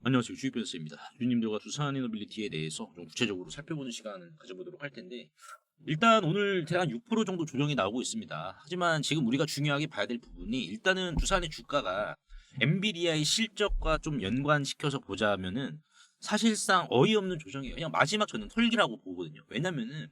안녕하세요. 주식변호사입니다. 주님들과 두산이너빌리티에 대해서 좀 구체적으로 살펴보는 시간을 가져보도록 할 텐데, 일단 오늘 대략 6% 정도 조정이 나오고 있습니다. 하지만 지금 우리가 중요하게 봐야 될 부분이, 일단은 두산의 주가가 엔비디아의 실적과 좀 연관시켜서 보자면은 사실상 어이없는 조정이에요. 그냥 마지막 저는 털기라고 보거든요. 왜냐면은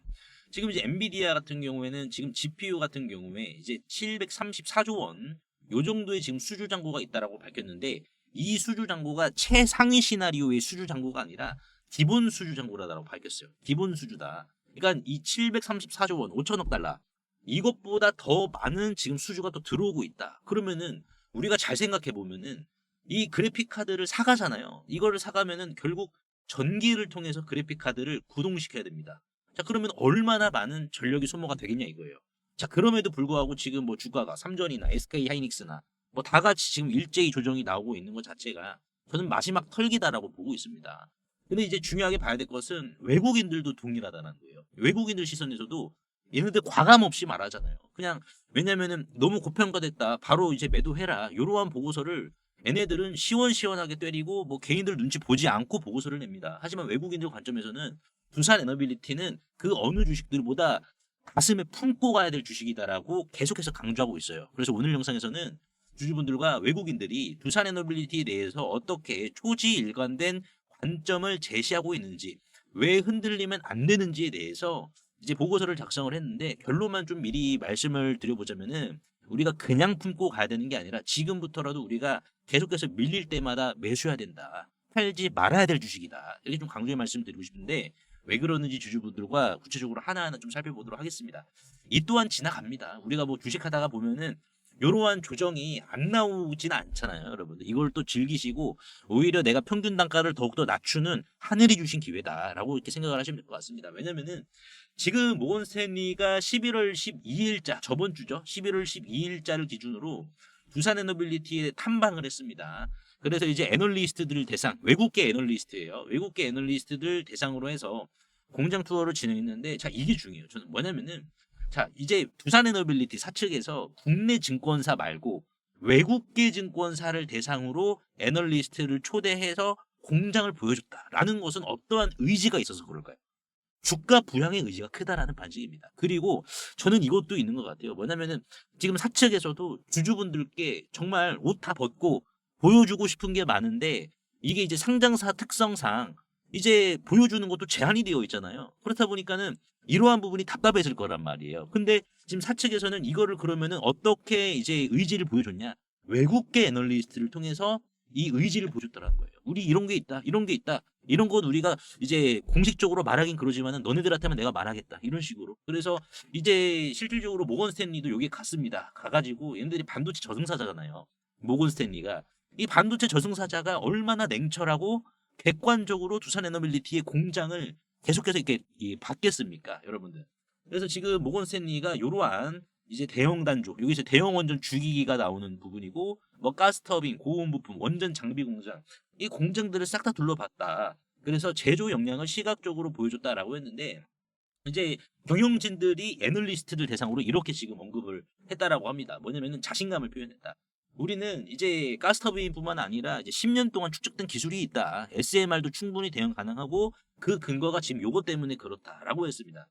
지금 이제 엔비디아 같은 경우에는 지금 GPU 같은 경우에 이제 734조 원 요 정도의 지금 수주 잔고가 있다라고 밝혔는데, 이 수주 잔고가 최상위 시나리오의 수주 잔고가 아니라 기본 수주 잔고라고 밝혔어요. 기본 수주다. 그러니까 이 734조 원, 5천억 달러 이것보다 더 많은 지금 수주가 또 들어오고 있다. 그러면은 우리가 잘 생각해 보면은 이 그래픽 카드를 사가잖아요. 이거를 사가면은 결국 전기를 통해서 그래픽 카드를 구동시켜야 됩니다. 자, 그러면 얼마나 많은 전력이 소모가 되겠냐 이거예요. 자, 그럼에도 불구하고 지금 뭐 주가가 삼전이나 SK 하이닉스나 뭐 다 같이 지금 일제히 조정이 나오고 있는 것 자체가 저는 마지막 털기다라고 보고 있습니다. 근데 이제 중요하게 봐야 될 것은 외국인들도 동일하다는 거예요. 외국인들 시선에서도 얘네들 과감 없이 말하잖아요. 그냥 왜냐면은 너무 고평가됐다. 바로 이제 매도해라. 이러한 보고서를 얘네들은 시원시원하게 때리고 뭐 개인들 눈치 보지 않고 보고서를 냅니다. 하지만 외국인들 관점에서는 두산 에너빌리티는 그 어느 주식들보다 가슴에 품고 가야 될 주식이다라고 계속해서 강조하고 있어요. 그래서 오늘 영상에서는 주주분들과 외국인들이 두산 에너빌리티에 대해서 어떻게 초지일관된 관점을 제시하고 있는지, 왜 흔들리면 안 되는지에 대해서 이제 보고서를 작성을 했는데, 결론만 좀 미리 말씀을 드려보자면은 우리가 그냥 품고 가야 되는 게 아니라 지금부터라도 우리가 계속해서 밀릴 때마다 매수해야 된다. 팔지 말아야 될 주식이다. 이렇게 좀 강조의 말씀드리고 싶은데, 왜 그러는지 주주분들과 구체적으로 하나하나 좀 살펴보도록 하겠습니다. 이 또한 지나갑니다. 우리가 뭐 주식하다가 보면은 이러한 조정이 안 나오지는 않잖아요, 여러분들. 이걸 또 즐기시고 오히려 내가 평균 단가를 더욱더 낮추는 하늘이 주신 기회다라고 이렇게 생각을 하시면 될 것 같습니다. 왜냐면은 지금 모건 스탠리가 11월 12일자, 저번 주죠. 11월 12일자를 기준으로 두산 에너빌리티에 탐방을 했습니다. 그래서 이제 애널리스트들 대상, 외국계 애널리스트예요. 외국계 애널리스트들 대상으로 해서 공장 투어를 진행했는데, 자, 이게 중요해요. 저는 뭐냐면은, 자, 이제 두산 에너빌리티 사측에서 국내 증권사 말고 외국계 증권사를 대상으로 애널리스트를 초대해서 공장을 보여줬다라는 것은 어떠한 의지가 있어서 그럴까요? 주가 부양의 의지가 크다라는 반증입니다. 그리고 저는 이것도 있는 것 같아요. 뭐냐면은 지금 사측에서도 주주분들께 정말 옷 다 벗고 보여주고 싶은 게 많은데, 이게 이제 상장사 특성상 이제 보여주는 것도 제한이 되어 있잖아요. 그렇다 보니까는 이러한 부분이 답답해질 거란 말이에요. 근데 지금 사측에서는 이거를 그러면은 어떻게 이제 의지를 보여줬냐? 외국계 애널리스트를 통해서 이 의지를 보여줬다는 거예요. 우리 이런 게 있다, 이런 게 있다. 이런 건 우리가 이제 공식적으로 말하긴 그러지만은 너네들한테만 내가 말하겠다. 이런 식으로. 그래서 이제 실질적으로 모건 스탠리도 여기 갔습니다. 가가지고 얘네들이 반도체 저승사자잖아요. 모건 스탠리가. 이 반도체 저승사자가 얼마나 냉철하고 객관적으로 두산 에너빌리티의 공장을 계속해서 이렇게 받겠습니까, 여러분들. 그래서 지금 모건 스탠리가 이러한 이제 대형 단조, 여기 이제 대형 원전 주기기가 나오는 부분이고, 뭐 가스터빈, 고온 부품, 원전 장비 공장, 이 공장들을 싹 다 둘러봤다. 그래서 제조 역량을 시각적으로 보여줬다라고 했는데, 이제 경영진들이 애널리스트들 대상으로 이렇게 지금 언급을 했다라고 합니다. 뭐냐면은 자신감을 표현했다. 우리는 이제 가스터빈뿐만 아니라 이제 10년 동안 축적된 기술이 있다. SMR도 충분히 대응 가능하고 그 근거가 지금 요것 때문에 그렇다라고 했습니다.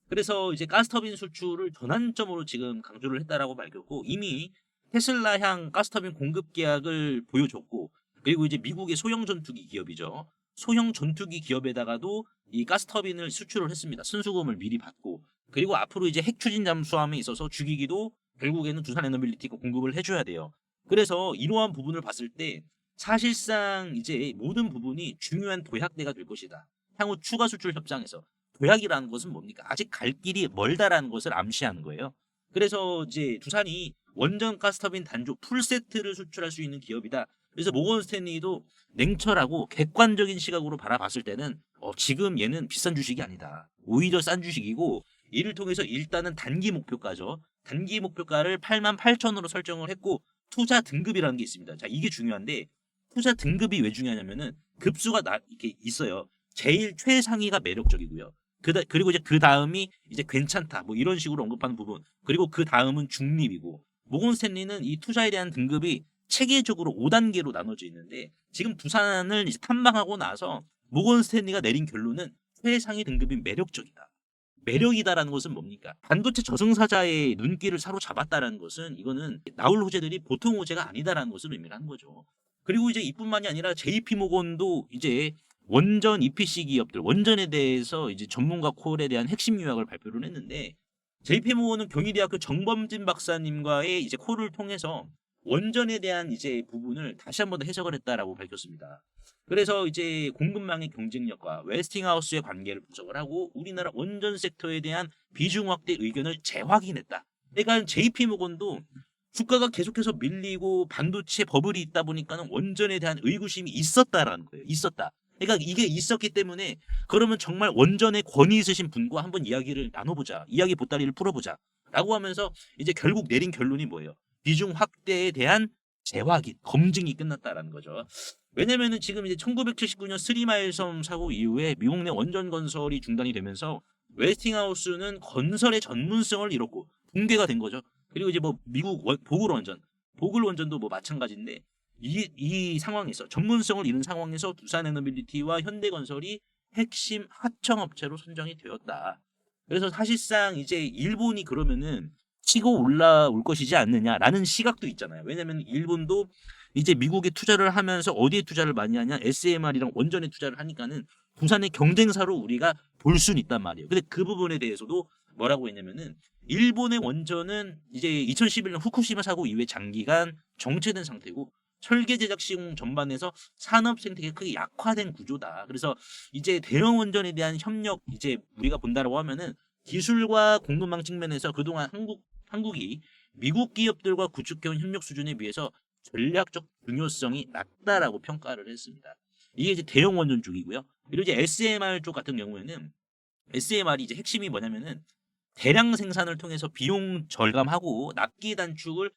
그래서 이제 가스터빈 수출을 전환점으로 지금 강조를 했다라고 밝혔고, 이미 테슬라향 가스터빈 공급 계약을 보여줬고, 그리고 이제 미국의 소형 전투기 기업이죠. 소형 전투기 기업에다가도 이 가스터빈을 수출을 했습니다. 순수금을 미리 받고, 그리고 앞으로 이제 핵 추진 잠수함에 있어서 주기기도 결국에는 두산 에너빌리티가 공급을 해줘야 돼요. 그래서 이러한 부분을 봤을 때 사실상 이제 모든 부분이 중요한 도약대가 될 것이다. 향후 추가 수출 협상에서 도약이라는 것은 뭡니까? 아직 갈 길이 멀다라는 것을 암시하는 거예요. 그래서 이제 두산이 원전 가스터빈 단조 풀세트를 수출할 수 있는 기업이다. 그래서 모건 스탠리도 냉철하고 객관적인 시각으로 바라봤을 때는 지금 얘는 비싼 주식이 아니다. 오히려 싼 주식이고, 이를 통해서 일단은 단기 목표가죠. 단기 목표가를 88,000으로 설정을 했고, 투자 등급이라는 게 있습니다. 자, 이게 중요한데, 투자 등급이 왜 중요하냐면은 급수가 이렇게 있어요. 제일 최상위가 매력적이고요. 그리고 이제 그 다음이 이제 괜찮다. 뭐 이런 식으로 언급하는 부분. 그리고 그 다음은 중립이고, 모건 스탠리는 이 투자에 대한 등급이 체계적으로 5단계로 나눠져 있는데 지금 두산을 이제 탐방하고 나서 모건 스탠리가 내린 결론은 최상위 등급인 매력적이다. 매력이다라는 것은 뭡니까? 반도체 저승사자의 눈길을 사로잡았다라는 것은 이거는 나올 호재들이 보통 호재가 아니다라는 것을 의미를 하는 거죠. 그리고 이제 이뿐만이 아니라 JP모건도 이제 원전 EPC 기업들, 원전에 대해서 이제 전문가 콜에 대한 핵심 요약을 발표를 했는데 JP모건은 경희대학교 정범진 박사님과의 이제 콜을 통해서 원전에 대한 이제 부분을 다시 한 번 더 해석을 했다라고 밝혔습니다. 그래서 이제 공급망의 경쟁력과 웨스팅하우스의 관계를 분석을 하고 우리나라 원전 섹터에 대한 비중 확대 의견을 재확인했다. 그러니까 JP모건도 주가가 계속해서 밀리고 반도체 버블이 있다 보니까는 원전에 대한 의구심이 있었다라는 거예요. 있었다. 그러니까 이게 있었기 때문에 그러면 정말 원전에 권위 있으신 분과 한번 이야기를 나눠보자. 이야기 보따리를 풀어보자. 라고 하면서 이제 결국 내린 결론이 뭐예요? 비중 확대에 대한 재확인, 검증이 끝났다라는 거죠. 왜냐면은 지금 이제 1979년 스리마일 섬 사고 이후에 미국 내 원전 건설이 중단이 되면서 웨스팅하우스는 건설의 전문성을 잃었고 붕괴가 된 거죠. 그리고 이제 뭐 미국 보글 원전도 뭐 마찬가지인데 이 상황에서 전문성을 잃은 상황에서 두산에너빌리티와 현대건설이 핵심 하청업체로 선정이 되었다. 그래서 사실상 이제 일본이 그러면은 치고 올라올 것이지 않느냐라는 시각도 있잖아요. 왜냐하면 일본도 이제 미국에 투자를 하면서 어디에 투자를 많이 하냐? SMR이랑 원전에 투자를 하니까는 부산의 경쟁사로 우리가 볼 수는 있단 말이에요. 근데 그 부분에 대해서도 뭐라고 했냐면은 일본의 원전은 이제 2011년 후쿠시마 사고 이후에 장기간 정체된 상태고 설계 제작 시공 전반에서 산업 생태계가 크게 약화된 구조다. 그래서 이제 대형 원전에 대한 협력 이제 우리가 본다라고 하면은 기술과 공급망 측면에서 그동안 한국이 미국 기업들과 구축해온 협력 수준에 비해서 전략적 중요성이 낮다라고 평가를 했습니다. 이게 이제 대형 원전 쪽이고요. 그리고 이제 SMR 쪽 같은 경우에는 SMR이 이제 핵심이 뭐냐면은 대량 생산을 통해서 비용 절감하고 납기 단축을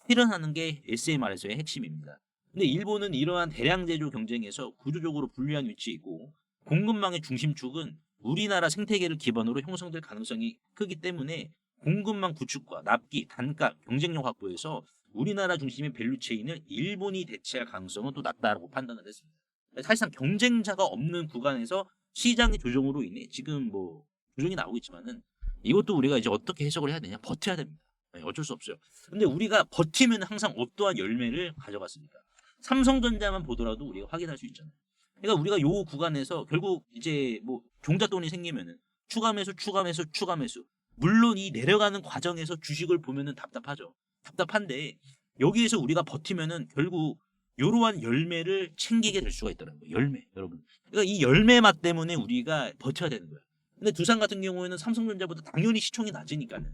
실현하는 게 SMR에서의 핵심입니다. 근데 일본은 이러한 대량 제조 경쟁에서 구조적으로 불리한 위치에 있고 공급망의 중심축은 우리나라 생태계를 기반으로 형성될 가능성이 크기 때문에 공급망 구축과 납기, 단가, 경쟁력 확보에서 우리나라 중심의 밸류체인을 일본이 대체할 가능성은 또 낮다라고 판단을 했습니다. 사실상 경쟁자가 없는 구간에서 시장의 조정으로 인해 지금 뭐 조정이 나오고 있지만은 이것도 우리가 이제 어떻게 해석을 해야 되냐? 버텨야 됩니다. 어쩔 수 없어요. 근데 우리가 버티면 항상 어떠한 열매를 가져갔습니까? 삼성전자만 보더라도 우리가 확인할 수 있잖아요. 그러니까 우리가 요 구간에서 결국 이제 뭐 종잣돈이 생기면은 추가 매수. 물론 이 내려가는 과정에서 주식을 보면은 답답하죠. 답답한데 여기에서 우리가 버티면은 결국 이러한 열매를 챙기게 될 수가 있다는 거예요. 열매, 여러분. 그러니까 이 열매 맛 때문에 우리가 버텨야 되는 거예요. 근데 두산 같은 경우에는 삼성전자보다 당연히 시총이 낮으니까는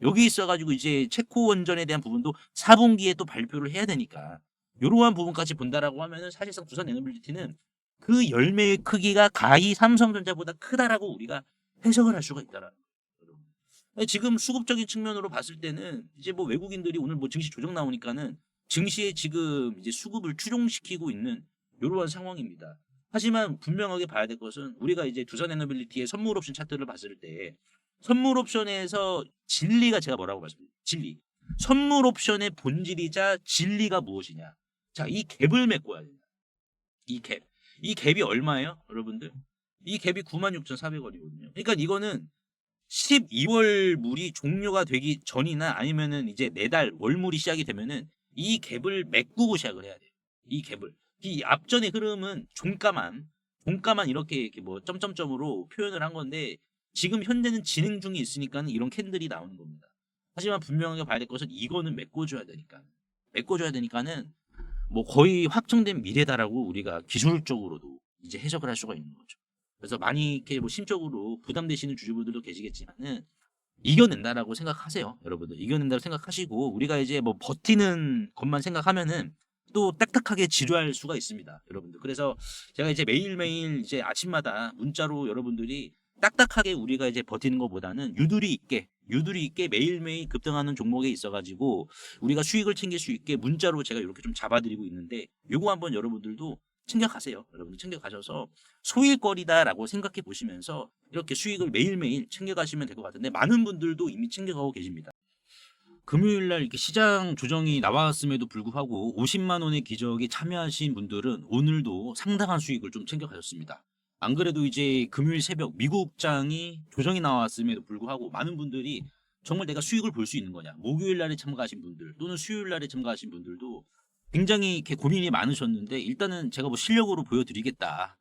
여기 있어가지고 이제 체코 원전에 대한 부분도 4분기에 또 발표를 해야 되니까 이러한 부분까지 본다라고 하면은 사실상 두산 에너빌리티는 그 열매의 크기가 가히 삼성전자보다 크다라고 우리가 해석을 할 수가 있다라는 거예요. 지금 수급적인 측면으로 봤을 때는 이제 뭐 외국인들이 오늘 뭐 증시 조정 나오니까는 증시에 지금 이제 수급을 추종시키고 있는 이러한 상황입니다. 하지만 분명하게 봐야 될 것은 우리가 이제 두산 에너빌리티의 선물 옵션 차트를 봤을 때 선물 옵션에서 진리가 제가 뭐라고 말씀드려요? 진리. 선물 옵션의 본질이자 진리가 무엇이냐? 자, 이 갭을 메꿔야 된다. 이 갭. 이 갭이 얼마예요, 여러분들? 이 갭이 96,400원이거든요. 그러니까 이거는 12월 물이 종료가 되기 전이나 아니면은 이제 내달 월물이 시작이 되면은 이 갭을 메꾸고 시작을 해야 돼요. 이 갭을. 이 앞전의 흐름은 종가만 이렇게 뭐 점점점으로 표현을 한 건데 지금 현재는 진행 중에 있으니까는 이런 캔들이 나오는 겁니다. 하지만 분명하게 봐야 될 것은 이거는 메꿔줘야 되니까는 뭐 거의 확정된 미래다라고 우리가 기술적으로도 이제 해석을 할 수가 있는 거죠. 그래서 많이 이렇게 뭐 심적으로 부담되시는 주주분들도 계시겠지만은 이겨낸다라고 생각하세요, 여러분들. 이겨낸다고 생각하시고 우리가 이제 뭐 버티는 것만 생각하면은 또 딱딱하게 지루할 수가 있습니다, 여러분들. 그래서 제가 이제 매일매일 이제 아침마다 문자로 여러분들이 딱딱하게 우리가 이제 버티는 것보다는 유두리 있게 매일매일 급등하는 종목에 있어가지고 우리가 수익을 챙길 수 있게 문자로 제가 이렇게 좀 잡아드리고 있는데 요거 한번 여러분들도 챙겨가세요. 여러분들 챙겨가셔서 소일거리다라고 생각해 보시면서 이렇게 수익을 매일매일 챙겨가시면 될 것 같은데 많은 분들도 이미 챙겨가고 계십니다. 금요일 날 이렇게 시장 조정이 나왔음에도 불구하고 50만 원의 기적에 참여하신 분들은 오늘도 상당한 수익을 좀 챙겨 가셨습니다. 안 그래도 이제 금요일 새벽 미국장이 조정이 나왔음에도 불구하고 많은 분들이 정말 내가 수익을 볼 수 있는 거냐. 목요일 날에 참가하신 분들 또는 수요일 날에 참가하신 분들도 굉장히 이렇게 고민이 많으셨는데 일단은 제가 뭐 실력으로 보여드리겠다.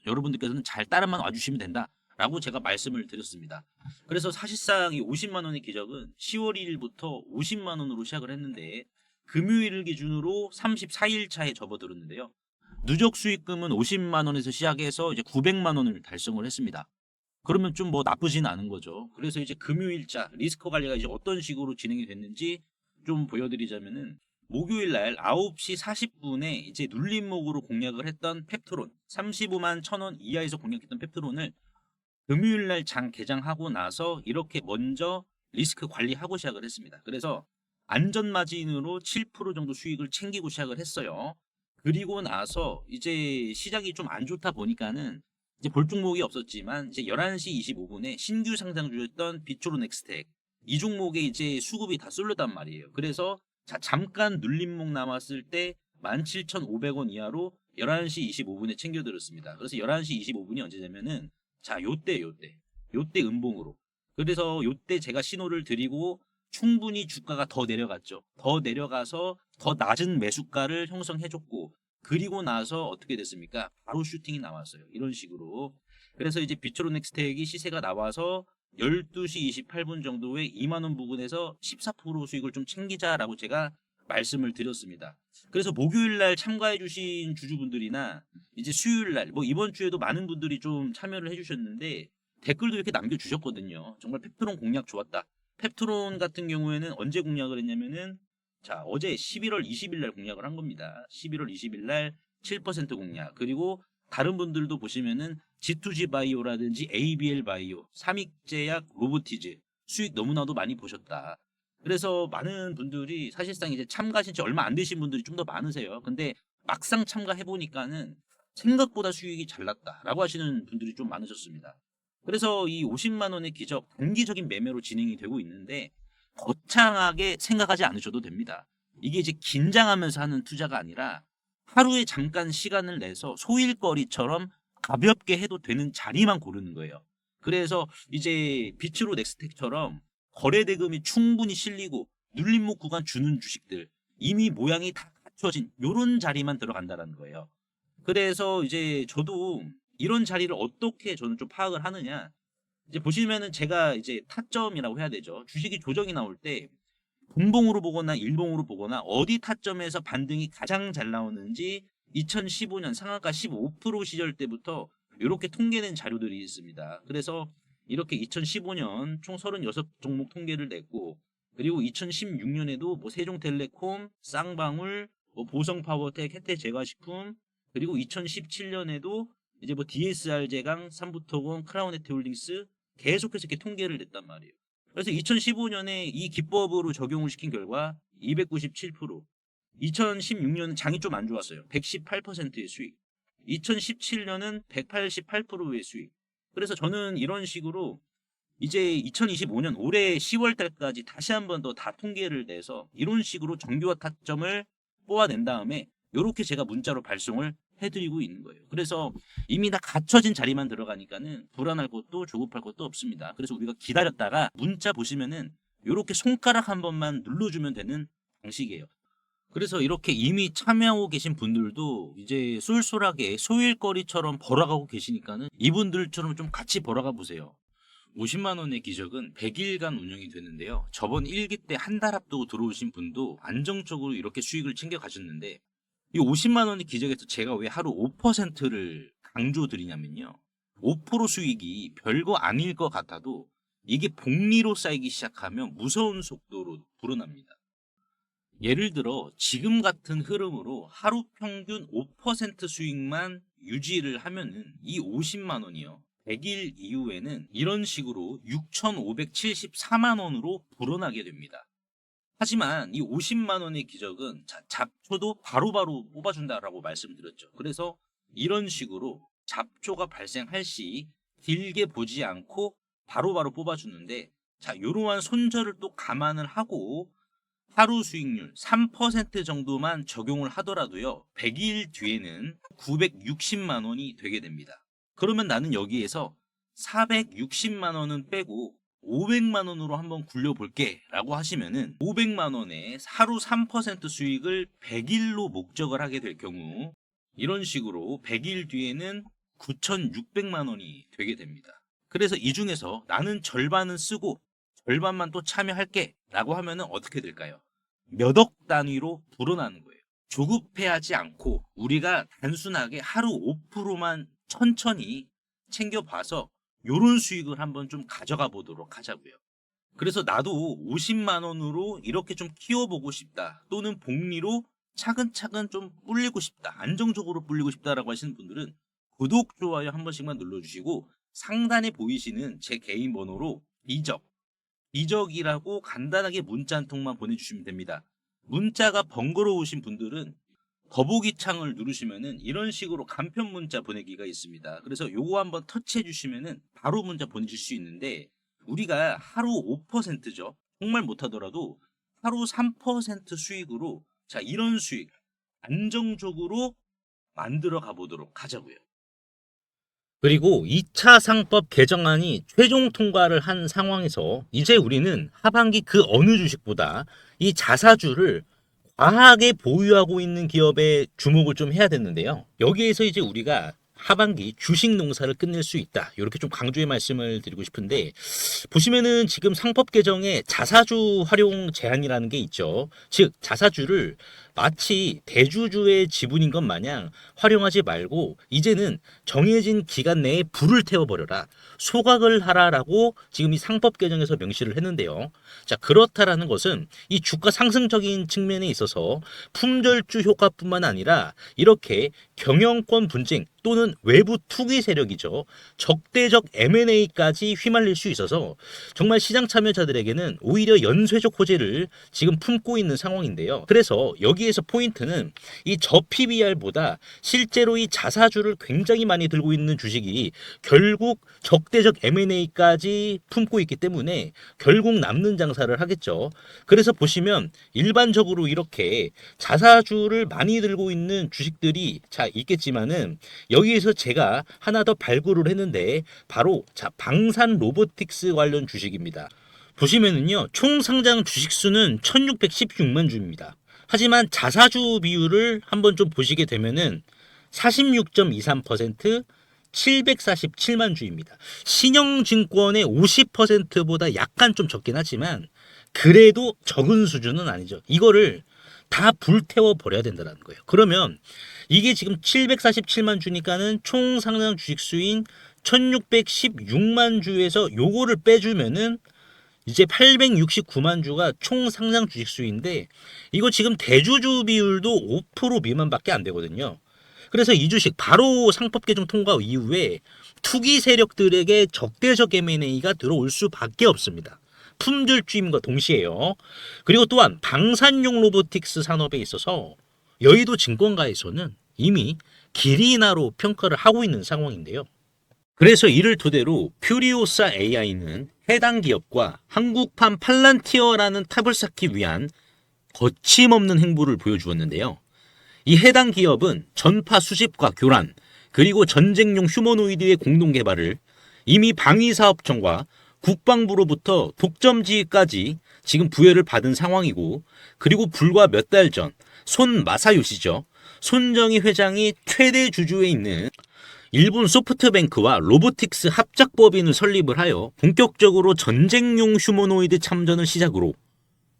여러분들께서는 잘 따라만 와주시면 된다라고 제가 말씀을 드렸습니다. 그래서 사실상 이 50만 원의 기적은 10월 1일부터 50만 원으로 시작을 했는데 금요일을 기준으로 34일 차에 접어들었는데요. 누적 수익금은 50만 원에서 시작해서 이제 900만 원을 달성을 했습니다. 그러면 좀 뭐 나쁘진 않은 거죠. 그래서 이제 금요일자 리스크 관리가 이제 어떤 식으로 진행이 됐는지 좀 보여드리자면은 목요일 날 9시 40분에 이제 눌림목으로 공략을 했던 펩트론 35만 1,000원 이하에서 공략했던 펩트론을 금요일 날 장 개장하고 나서 이렇게 먼저 리스크 관리하고 시작을 했습니다. 그래서 안전 마진으로 7% 정도 수익을 챙기고 시작을 했어요. 그리고 나서 이제 시장이 좀 안 좋다 보니까는 이제 볼 종목이 없었지만 이제 11시 25분에 신규 상장주였던 비초로 넥스텍 이 종목에 이제 수급이 다 쏠렸단 말이에요. 그래서 자, 잠깐 눌림목 남았을 때 17,500원 이하로 11시 25분에 챙겨들었습니다. 그래서 11시 25분이 언제냐면은 자, 요때 음봉으로. 그래서 요때 제가 신호를 드리고 충분히 주가가 더 내려갔죠. 더 내려가서 더 낮은 매수가를 형성해줬고 그리고 나서 어떻게 됐습니까? 바로 슈팅이 나왔어요. 이런 식으로. 그래서 이제 비트로넥스텍이 시세가 나와서 12시 28분 정도에 2만 원 부근에서 14% 수익을 좀 챙기자라고 제가 말씀을 드렸습니다. 그래서 목요일 날 참가해 주신 주주분들이나 이제 수요일 날 뭐 이번 주에도 많은 분들이 좀 참여를 해 주셨는데 댓글도 이렇게 남겨 주셨거든요. 정말 펩트론 공략 좋았다. 펩트론 같은 경우에는 언제 공략을 했냐면은 자, 어제 11월 20일 날 공략을 한 겁니다. 11월 20일 날 7% 공략. 그리고 다른 분들도 보시면은 G2G 바이오라든지 ABL 바이오, 삼익제약, 로보티즈 수익 너무나도 많이 보셨다. 그래서 많은 분들이 사실상 이제 참가하신 지 얼마 안 되신 분들이 좀 더 많으세요. 근데 막상 참가해 보니까는 생각보다 수익이 잘 났다라고 하시는 분들이 좀 많으셨습니다. 그래서 이 50만 원의 기적 단기적인 매매로 진행이 되고 있는데 거창하게 생각하지 않으셔도 됩니다. 이게 이제 긴장하면서 하는 투자가 아니라 하루에 잠깐 시간을 내서 소일거리처럼 가볍게 해도 되는 자리만 고르는 거예요. 그래서 이제 비츠로 넥스텍처럼 거래 대금이 충분히 실리고 눌림목 구간 주는 주식들 이미 모양이 다 갖춰진 이런 자리만 들어간다는 거예요. 그래서 이제 저도 이런 자리를 어떻게 저는 좀 파악을 하느냐. 이제 보시면은 제가 이제 타점이라고 해야 되죠. 주식이 조정이 나올 때 분봉으로 보거나 일봉으로 보거나 어디 타점에서 반등이 가장 잘 나오는지 2015년 상한가 15% 시절 때부터 이렇게 통계낸 자료들이 있습니다. 그래서 이렇게 2015년 총 36종목 통계를 냈고 그리고 2016년에도 뭐 세종텔레콤, 쌍방울, 뭐 보성파워텍, 혜태제과식품 그리고 2017년에도 이제 뭐 DSR 제강, 삼부토건, 크라운에트홀딩스 계속해서 이렇게 통계를 냈단 말이에요. 그래서 2015년에 이 기법으로 적용을 시킨 결과 297%, 2016년은 장이 좀 안 좋았어요. 118%의 수익, 2017년은 188%의 수익. 그래서 저는 이런 식으로 이제 2025년 올해 10월 달까지 다시 한 번 더 다 통계를 내서 이런 식으로 정교화 타점을 뽑아낸 다음에 이렇게 제가 문자로 발송을 해드리고 있는 거예요. 그래서 이미 다 갖춰진 자리만 들어가니까는 불안할 것도 조급할 것도 없습니다. 그래서 우리가 기다렸다가 문자 보시면은 이렇게 손가락 한 번만 눌러주면 되는 방식이에요. 그래서 이렇게 이미 참여하고 계신 분들도 이제 쏠쏠하게 소일거리처럼 벌어가고 계시니까는 이분들처럼 좀 같이 벌어가 보세요. 50만 원의 기적은 100일간 운영이 되는데요. 저번 1기 때 한 달 앞두고 들어오신 분도 안정적으로 이렇게 수익을 챙겨 가셨는데 이 50만 원의 기적에서 제가 왜 하루 5%를 강조드리냐면요. 5% 수익이 별거 아닐 것 같아도 이게 복리로 쌓이기 시작하면 무서운 속도로 불어납니다. 예를 들어 지금 같은 흐름으로 하루 평균 5% 수익만 유지를 하면은 이 50만 원이요. 100일 이후에는 이런 식으로 6,574만 원으로 불어나게 됩니다. 하지만 이 50만 원의 기적은 잡초도 바로바로 뽑아준다라고 말씀드렸죠. 그래서 이런 식으로 잡초가 발생할 시 길게 보지 않고 바로바로 뽑아주는데 자, 이러한 손절을 또 감안을 하고 하루 수익률 3% 정도만 적용을 하더라도요. 100일 뒤에는 960만 원이 되게 됩니다. 그러면 나는 여기에서 460만 원은 빼고 500만 원으로 한번 굴려볼게 라고 하시면은 500만 원에 하루 3% 수익을 100일로 목적을 하게 될 경우 이런 식으로 100일 뒤에는 9,600만 원이 되게 됩니다. 그래서 이 중에서 나는 절반은 쓰고 절반만 또 참여할게 라고 하면은 어떻게 될까요? 몇 억 단위로 불어나는 거예요. 조급해하지 않고 우리가 단순하게 하루 5%만 천천히 챙겨봐서 요런 수익을 한번 좀 가져가 보도록 하자고요. 그래서 나도 50만 원으로 이렇게 좀 키워보고 싶다. 또는 복리로 차근차근 좀 불리고 싶다. 안정적으로 불리고 싶다라고 하시는 분들은 구독, 좋아요 한 번씩만 눌러주시고 상단에 보이시는 제 개인 번호로 이적이라고 간단하게 문자 한 통만 보내주시면 됩니다. 문자가 번거로우신 분들은 더보기 창을 누르시면은 이런 식으로 간편 문자 보내기가 있습니다. 그래서 요거 한번 터치해 주시면은 바로 문자 보내실 수 있는데 우리가 하루 5%죠. 정말 못하더라도 하루 3% 수익으로 자 이런 수익 안정적으로 만들어 가보도록 하자고요. 그리고 2차 상법 개정안이 최종 통과를 한 상황에서 이제 우리는 하반기 그 어느 주식보다 이 자사주를 과하게 보유하고 있는 기업에 주목을 좀 해야 되는데요. 여기에서 이제 우리가 하반기 주식 농사를 끝낼 수 있다. 이렇게 좀 강조의 말씀을 드리고 싶은데 보시면은 지금 상법 개정에 자사주 활용 제한이라는 게 있죠. 즉 자사주를 마치 대주주의 지분인 것 마냥 활용하지 말고 이제는 정해진 기간 내에 불을 태워버려라. 소각을 하라라고 지금 이 상법 개정에서 명시를 했는데요. 자, 그렇다라는 것은 이 주가 상승적인 측면에 있어서 품절주 효과뿐만 아니라 이렇게 경영권 분쟁 또는 외부 투기 세력이죠. 적대적 M&A까지 휘말릴 수 있어서 정말 시장 참여자들에게는 오히려 연쇄적 호재를 지금 품고 있는 상황인데요. 그래서 여기에서 포인트는 이 저PBR보다 실제로 이 자사주를 굉장히 많이 들고 있는 주식이 결국 적대적 M&A까지 품고 있기 때문에 결국 남는 장사를 하겠죠. 그래서 보시면 일반적으로 이렇게 자사주를 많이 들고 있는 주식들이 자 있겠지만은 여기에서 제가 하나 더 발굴을 했는데 바로 자 방산 로보틱스 관련 주식입니다. 보시면은요 총 상장 주식 수는 1616만 주입니다. 하지만 자사주 비율을 한번 좀 보시게 되면은 46.23% 747만 주입니다. 신영증권의 50%보다 약간 좀 적긴 하지만 그래도 적은 수준은 아니죠. 이거를 다 불태워 버려야 된다는 거예요. 그러면 이게 지금 747만 주니까는 총 상장 주식 수인 1616만 주에서 요거를 빼주면은 이제 869만 주가 총 상장 주식 수인데 이거 지금 대주주 비율도 5% 미만밖에 안 되거든요. 그래서 이 주식 바로 상법 개정 통과 이후에 투기 세력들에게 적대적 M&A가 들어올 수밖에 없습니다. 품절주임과 동시에요. 그리고 또한 방산용 로보틱스 산업에 있어서 여의도 증권가에서는 이미 기리나로 평가를 하고 있는 상황인데요. 그래서 이를 토대로 퓨리오사 AI는 해당 기업과 한국판 팔란티어라는 탑을 쌓기 위한 거침없는 행보를 보여주었는데요. 이 해당 기업은 전파 수집과 교란, 그리고 전쟁용 휴머노이드의 공동 개발을 이미 방위사업청과 국방부로부터 독점지휘까지 지금 부여를 받은 상황이고, 그리고 불과 몇 달 전 손 마사요시죠. 손정희 회장이 최대 주주에 있는 일본 소프트뱅크와 로보틱스 합작법인을 설립을 하여 본격적으로 전쟁용 휴머노이드 참전을 시작으로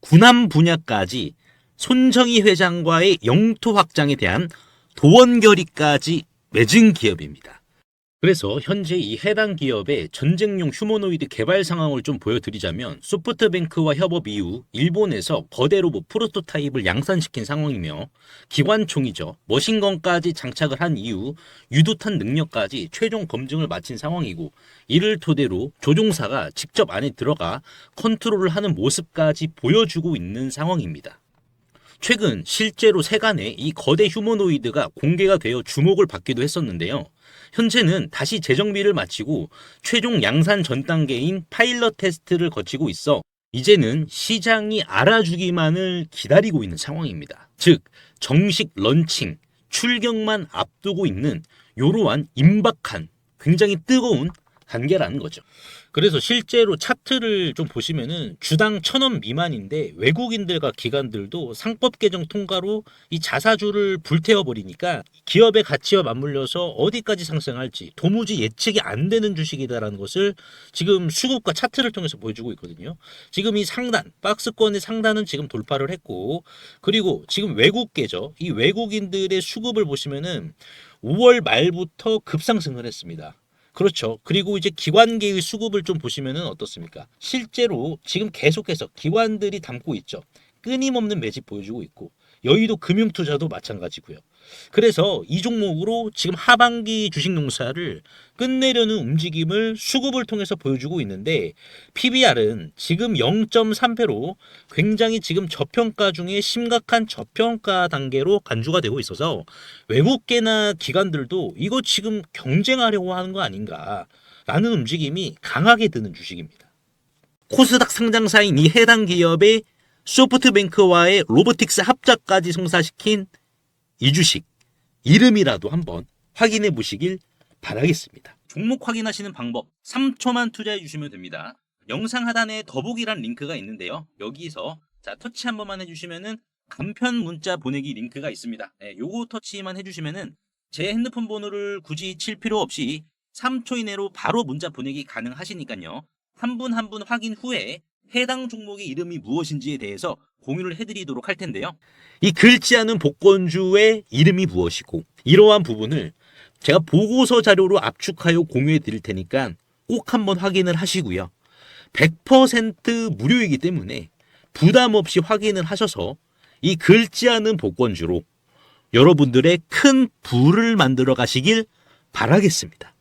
군함 분야까지 손정희 회장과의 영토 확장에 대한 도원 결의까지 맺은 기업입니다. 그래서 현재 이 해당 기업의 전쟁용 휴머노이드 개발 상황을 좀 보여드리자면 소프트뱅크와 협업 이후 일본에서 거대 로봇 프로토타입을 양산시킨 상황이며 기관총이죠. 머신건까지 장착을 한 이후 유도탄 능력까지 최종 검증을 마친 상황이고 이를 토대로 조종사가 직접 안에 들어가 컨트롤을 하는 모습까지 보여주고 있는 상황입니다. 최근 실제로 세간에 이 거대 휴머노이드가 공개가 되어 주목을 받기도 했었는데요. 현재는 다시 재정비를 마치고 최종 양산 전 단계인 파일럿 테스트를 거치고 있어 이제는 시장이 알아주기만을 기다리고 있는 상황입니다. 즉 정식 런칭, 출격만 앞두고 있는 이러한 임박한 굉장히 뜨거운 단계라는 거죠. 그래서 실제로 차트를 좀 보시면은 주당 1,000원 미만인데 외국인들과 기관들도 상법 개정 통과로 이 자사주를 불태워 버리니까 기업의 가치와 맞물려서 어디까지 상승할지 도무지 예측이 안 되는 주식이다라는 것을 지금 수급과 차트를 통해서 보여주고 있거든요. 지금 이 상단, 박스권의 상단은 지금 돌파를 했고, 그리고 지금 외국계죠. 이 외국인들의 수급을 보시면은 5월 말부터 급상승을 했습니다. 그렇죠. 그리고 이제 기관계의 수급을 좀 보시면은 어떻습니까? 실제로 지금 계속해서 기관들이 담고 있죠. 끊임없는 매집 보여주고 있고, 여의도 금융투자도 마찬가지고요. 그래서 이 종목으로 지금 하반기 주식농사를 끝내려는 움직임을 수급을 통해서 보여주고 있는데, PBR은 지금 0.3배로 굉장히 지금 저평가 중에 심각한 저평가 단계로 간주가 되고 있어서 외국계나 기관들도 이거 지금 경쟁하려고 하는 거 아닌가 라는 움직임이 강하게 드는 주식입니다. 코스닥 상장사인 이 해당 기업의 소프트뱅크와의 로보틱스 합작까지 성사시킨 이 주식 이름이라도 한번 확인해 보시길 바라겠습니다. 종목 확인하시는 방법 3초만 투자해 주시면 됩니다. 영상 하단에 더보기란 링크가 있는데요. 여기서 터치 한 번만 해주시면은 간편 문자 보내기 링크가 있습니다. 요거 터치만 해주시면은 제 핸드폰 번호를 굳이 칠 필요 없이 3초 이내로 바로 문자 보내기 가능하시니까요. 한 분 한 분 확인 후에 해당 종목의 이름이 무엇인지에 대해서 공유를 해드리도록 할 텐데요. 이 긁지 않은 복권주의 이름이 무엇이고 이러한 부분을 제가 보고서 자료로 압축하여 공유해 드릴 테니까 꼭 한번 확인을 하시고요. 100% 무료이기 때문에 부담 없이 확인을 하셔서 이 긁지 않은 복권주로 여러분들의 큰 부를 만들어 가시길 바라겠습니다.